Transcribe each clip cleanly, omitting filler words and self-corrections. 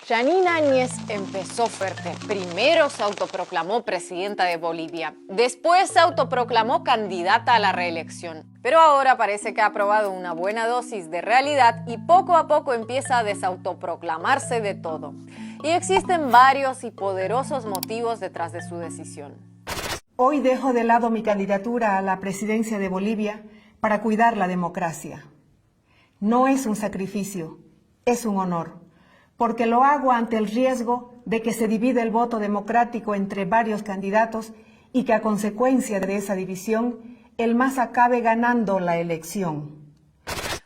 Yanina Áñez empezó fuerte. Primero se autoproclamó presidenta de Bolivia. Después se autoproclamó candidata a la reelección. Pero ahora parece que ha probado una buena dosis de realidad y poco a poco empieza a desautoproclamarse de todo. Y existen varios y poderosos motivos detrás de su decisión. Hoy dejo de lado mi candidatura a la presidencia de Bolivia para cuidar la democracia. No es un sacrificio, es un honor. Porque lo hago ante el riesgo de que se divida el voto democrático entre varios candidatos y que a consecuencia de esa división, el MAS acabe ganando la elección.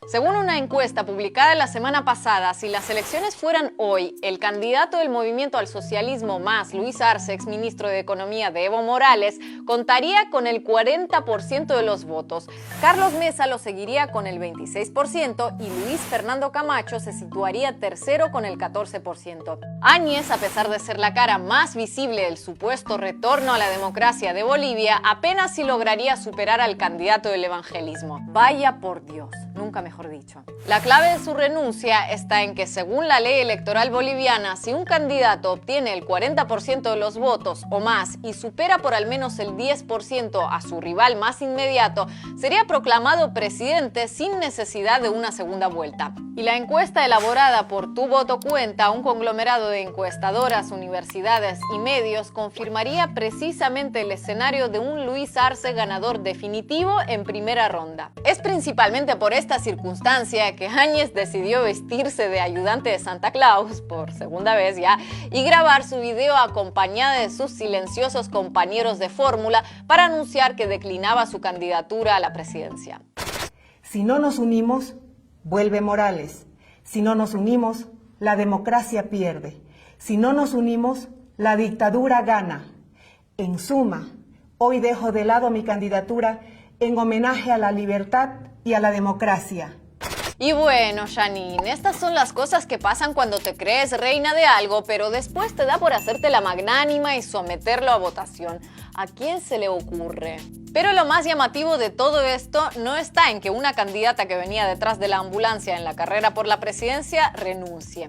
Según una encuesta publicada la semana pasada, si las elecciones fueran hoy, el candidato del Movimiento al Socialismo MAS, Luis Arce, exministro de Economía de Evo Morales, contaría con el 40% de los votos. Carlos Mesa lo seguiría con el 26% y Luis Fernando Camacho se situaría tercero con el 14%. Áñez, a pesar de ser la cara más visible del supuesto retorno a la democracia de Bolivia, apenas si lograría superar al candidato del evangelismo. Vaya por Dios. Nunca mejor dicho. La clave de su renuncia está en que, según la ley electoral boliviana, si un candidato obtiene el 40% de los votos o más y supera por al menos el 10% a su rival más inmediato, sería proclamado presidente sin necesidad de una segunda vuelta. Y la encuesta elaborada por Tu Voto Cuenta, un conglomerado de encuestadoras, universidades y medios, confirmaría precisamente el escenario de un Luis Arce ganador definitivo en primera ronda. Es principalmente por esta circunstancia que Áñez decidió vestirse de ayudante de Santa Claus, por segunda vez ya, y grabar su video acompañada de sus silenciosos compañeros de fórmula para anunciar que declinaba su candidatura a la presidencia. Si no nos unimos, vuelve Morales. Si no nos unimos, la democracia pierde. Si no nos unimos, la dictadura gana. En suma, hoy dejo de lado mi candidatura en homenaje a la libertad y a la democracia. Y bueno, Janine, estas son las cosas que pasan cuando te crees reina de algo, pero después te da por hacerte la magnánima y someterlo a votación. ¿A quién se le ocurre? Pero lo más llamativo de todo esto no está en que una candidata que venía detrás de la ambulancia en la carrera por la presidencia renuncie.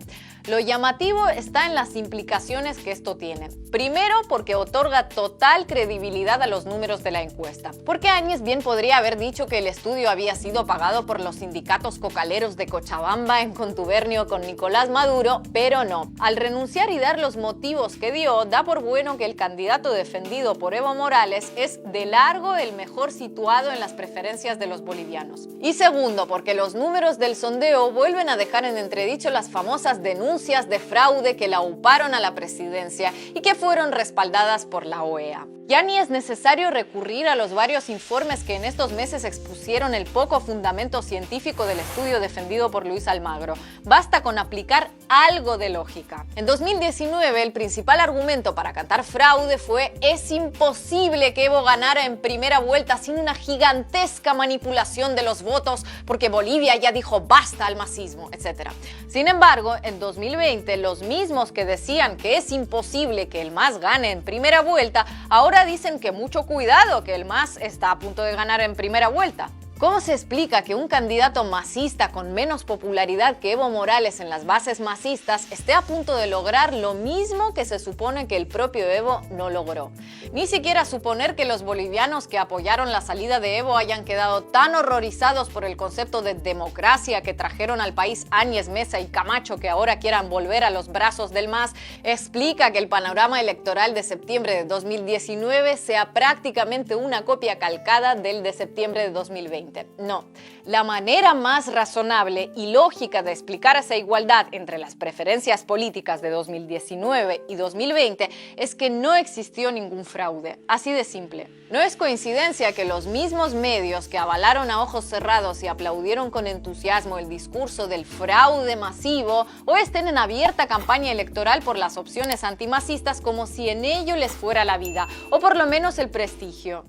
Lo llamativo está en las implicaciones que esto tiene. Primero, porque otorga total credibilidad a los números de la encuesta. Porque Áñez bien podría haber dicho que el estudio había sido pagado por los sindicatos cocaleros de Cochabamba en contubernio con Nicolás Maduro, pero no. Al renunciar y dar los motivos que dio, da por bueno que el candidato defendido por Evo Morales es de largo el mejor situado en las preferencias de los bolivianos. Y segundo, porque los números del sondeo vuelven a dejar en entredicho las famosas denuncias de fraude que la auparon a la presidencia y que fueron respaldadas por la OEA. Ya ni es necesario recurrir a los varios informes que en estos meses expusieron el poco fundamento científico del estudio defendido por Luis Almagro. Basta con aplicar algo de lógica. En 2019, el principal argumento para cantar fraude fue: es imposible que Evo ganara en primera vuelta sin una gigantesca manipulación de los votos porque Bolivia ya dijo basta al masismo, etc. Sin embargo, en 2020, los mismos que decían que es imposible que el MAS gane en primera vuelta, ahora dicen que mucho cuidado, que el MAS está a punto de ganar en primera vuelta. ¿Cómo se explica que un candidato masista con menos popularidad que Evo Morales en las bases masistas esté a punto de lograr lo mismo que se supone que el propio Evo no logró? Ni siquiera suponer que los bolivianos que apoyaron la salida de Evo hayan quedado tan horrorizados por el concepto de democracia que trajeron al país Áñez, Mesa y Camacho, que ahora quieran volver a los brazos del MAS, explica que el panorama electoral de septiembre de 2019 sea prácticamente una copia calcada del de septiembre de 2020. No, la manera más razonable y lógica de explicar esa igualdad entre las preferencias políticas de 2019 y 2020 es que no existió ningún fraude, así de simple. No es coincidencia que los mismos medios que avalaron a ojos cerrados y aplaudieron con entusiasmo el discurso del fraude masivo hoy estén en abierta campaña electoral por las opciones antimasistas como si en ello les fuera la vida, o por lo menos el prestigio.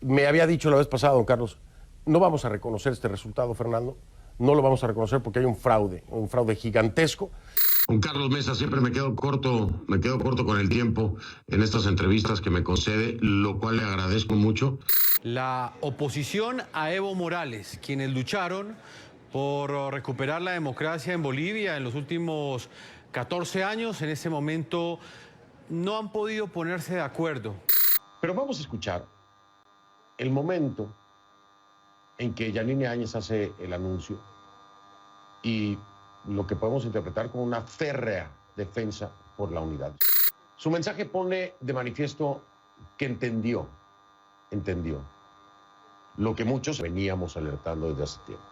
Me había dicho la vez pasada, don Carlos, no vamos a reconocer este resultado, Fernando. No lo vamos a reconocer porque hay un fraude gigantesco. Con Carlos Mesa siempre me quedo corto con el tiempo en estas entrevistas que me concede, lo cual le agradezco mucho. La oposición a Evo Morales, quienes lucharon por recuperar la democracia en Bolivia en los últimos 14 años, en ese momento no han podido ponerse de acuerdo. Pero vamos a escuchar el momento en que Yanine Áñez hace el anuncio y lo que podemos interpretar como una férrea defensa por la unidad. Su mensaje pone de manifiesto que entendió lo que muchos veníamos alertando desde hace tiempo: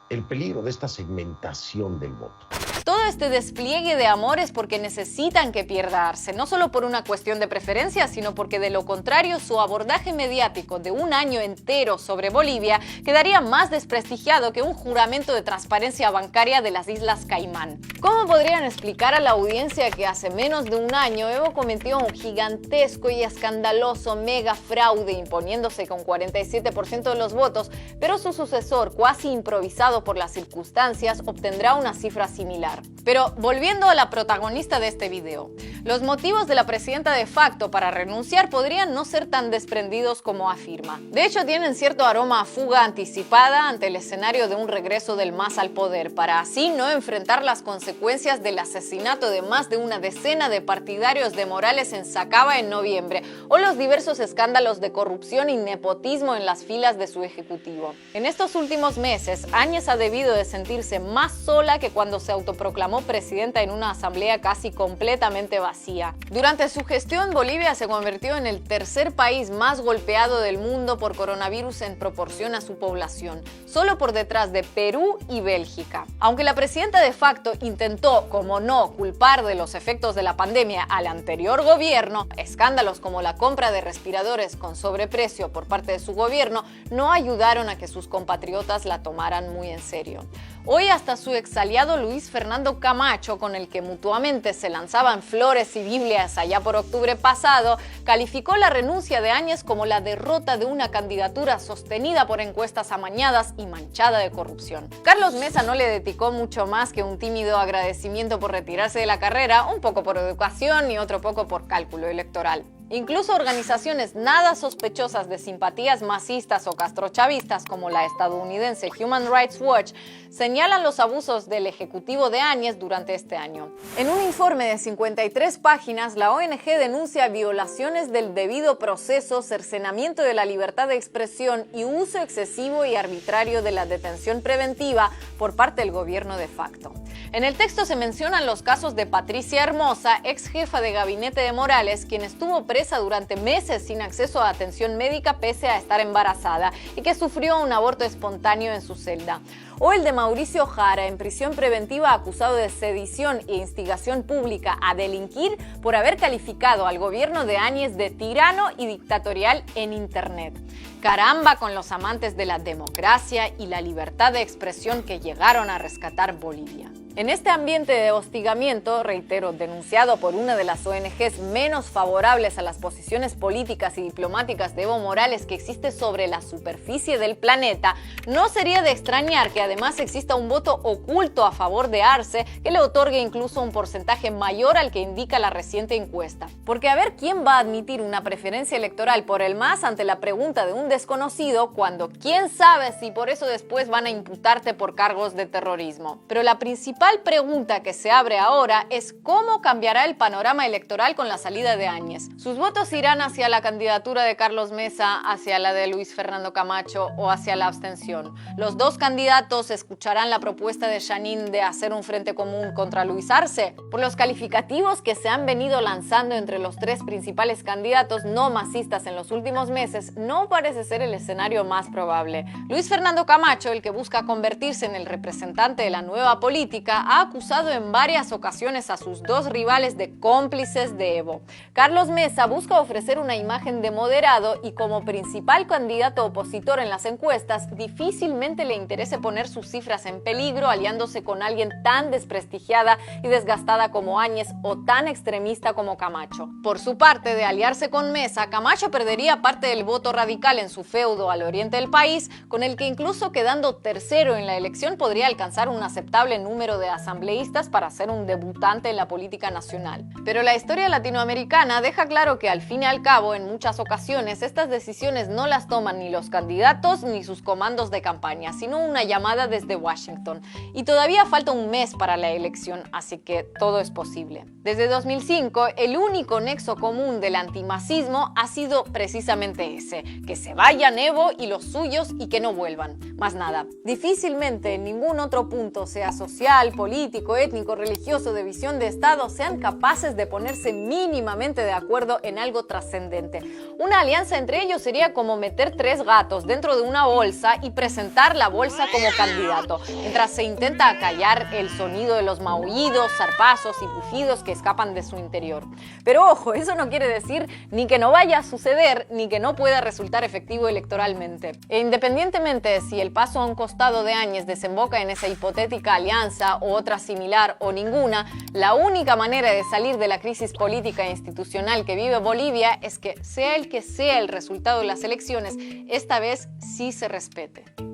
el peligro de esta segmentación del voto. Todo este despliegue de amor es porque necesitan que pierda Arce, no solo por una cuestión de preferencia, sino porque de lo contrario su abordaje mediático de un año entero sobre Bolivia quedaría más desprestigiado que un juramento de transparencia bancaria de las Islas Caimán. ¿Cómo podrían explicar a la audiencia que hace menos de un año Evo cometió un gigantesco y escandaloso mega fraude imponiéndose con 47% de los votos, pero su sucesor, cuasi improvisado por las circunstancias, obtendrá una cifra similar? Pero volviendo a la protagonista de este video, los motivos de la presidenta de facto para renunciar podrían no ser tan desprendidos como afirma. De hecho, tienen cierto aroma a fuga anticipada ante el escenario de un regreso del MAS al poder, para así no enfrentar las consecuencias del asesinato de más de una decena de partidarios de Morales en Sacaba en noviembre, o los diversos escándalos de corrupción y nepotismo en las filas de su ejecutivo. En estos últimos meses, Áñez ha debido de sentirse más sola que cuando se autoproclamó presidenta en una asamblea casi completamente vacía. Durante su gestión, Bolivia se convirtió en el tercer país más golpeado del mundo por coronavirus en proporción a su población, solo por detrás de Perú y Bélgica. Aunque la presidenta de facto intentó, como no, culpar de los efectos de la pandemia al anterior gobierno, escándalos como la compra de respiradores con sobreprecio por parte de su gobierno no ayudaron a que sus compatriotas la tomaran muy en serio. Hoy hasta su exaliado Luis Fernando Camacho, con el que mutuamente se lanzaban flores y Biblias allá por octubre pasado, calificó la renuncia de Áñez como la derrota de una candidatura sostenida por encuestas amañadas y manchada de corrupción. Carlos Mesa no le dedicó mucho más que un tímido agradecimiento por retirarse de la carrera, un poco por educación y otro poco por cálculo electoral. Incluso organizaciones nada sospechosas de simpatías masistas o castrochavistas como la estadounidense Human Rights Watch señalan los abusos del ejecutivo de Áñez durante este año. En un informe de 53 páginas, la ONG denuncia violaciones del debido proceso, cercenamiento de la libertad de expresión y uso excesivo y arbitrario de la detención preventiva por parte del gobierno de facto. En el texto se mencionan los casos de Patricia Hermosa, ex jefa de gabinete de Morales, quien estuvo presa durante meses sin acceso a atención médica pese a estar embarazada y que sufrió un aborto espontáneo en su celda. O el de Mauricio Jara, en prisión preventiva acusado de sedición e instigación pública a delinquir por haber calificado al gobierno de Áñez de tirano y dictatorial en Internet. Caramba con los amantes de la democracia y la libertad de expresión que llegaron a rescatar Bolivia. En este ambiente de hostigamiento, reitero, denunciado por una de las ONGs menos favorables a las posiciones políticas y diplomáticas de Evo Morales que existe sobre la superficie del planeta, no sería de extrañar que además exista un voto oculto a favor de Arce que le otorgue incluso un porcentaje mayor al que indica la reciente encuesta. Porque a ver quién va a admitir una preferencia electoral por el MAS ante la pregunta de un desconocido cuando quién sabe si por eso después van a imputarte por cargos de terrorismo. Pero la principal pregunta que se abre ahora es cómo cambiará el panorama electoral con la salida de Áñez. ¿Sus votos irán hacia la candidatura de Carlos Mesa, hacia la de Luis Fernando Camacho o hacia la abstención? ¿Los dos candidatos escucharán la propuesta de Yanine de hacer un frente común contra Luis Arce? Por los calificativos que se han venido lanzando entre los tres principales candidatos no masistas en los últimos meses, no parece ser el escenario más probable. Luis Fernando Camacho, el que busca convertirse en el representante de la nueva política, ha acusado en varias ocasiones a sus dos rivales de cómplices de Evo. Carlos Mesa busca ofrecer una imagen de moderado y como principal candidato opositor en las encuestas, difícilmente le interese poner sus cifras en peligro aliándose con alguien tan desprestigiada y desgastada como Áñez o tan extremista como Camacho. Por su parte, de aliarse con Mesa, Camacho perdería parte del voto radical en su feudo al oriente del país, con el que incluso quedando tercero en la elección podría alcanzar un aceptable número de de asambleístas para ser un debutante en la política nacional. Pero la historia latinoamericana deja claro que al fin y al cabo, en muchas ocasiones, estas decisiones no las toman ni los candidatos ni sus comandos de campaña, sino una llamada desde Washington. Y todavía falta un mes para la elección, así que todo es posible. Desde 2005, el único nexo común del antimasismo ha sido precisamente ese: que se vayan Evo y los suyos y que no vuelvan. Más nada. Difícilmente en ningún otro punto, sea social, político, étnico, religioso, de visión de Estado, sean capaces de ponerse mínimamente de acuerdo en algo trascendente. Una alianza entre ellos sería como meter 3 gatos dentro de una bolsa y presentar la bolsa como candidato, mientras se intenta acallar el sonido de los maullidos, zarpazos y bufidos que escapan de su interior. Pero ojo, eso no quiere decir ni que no vaya a suceder, ni que no pueda resultar efectivo electoralmente. E independientemente de si el paso a un costado de Áñez desemboca en esa hipotética alianza o otra similar o ninguna, la única manera de salir de la crisis política e institucional que vive Bolivia es que, sea el que sea el resultado de las elecciones, esta vez sí se respete.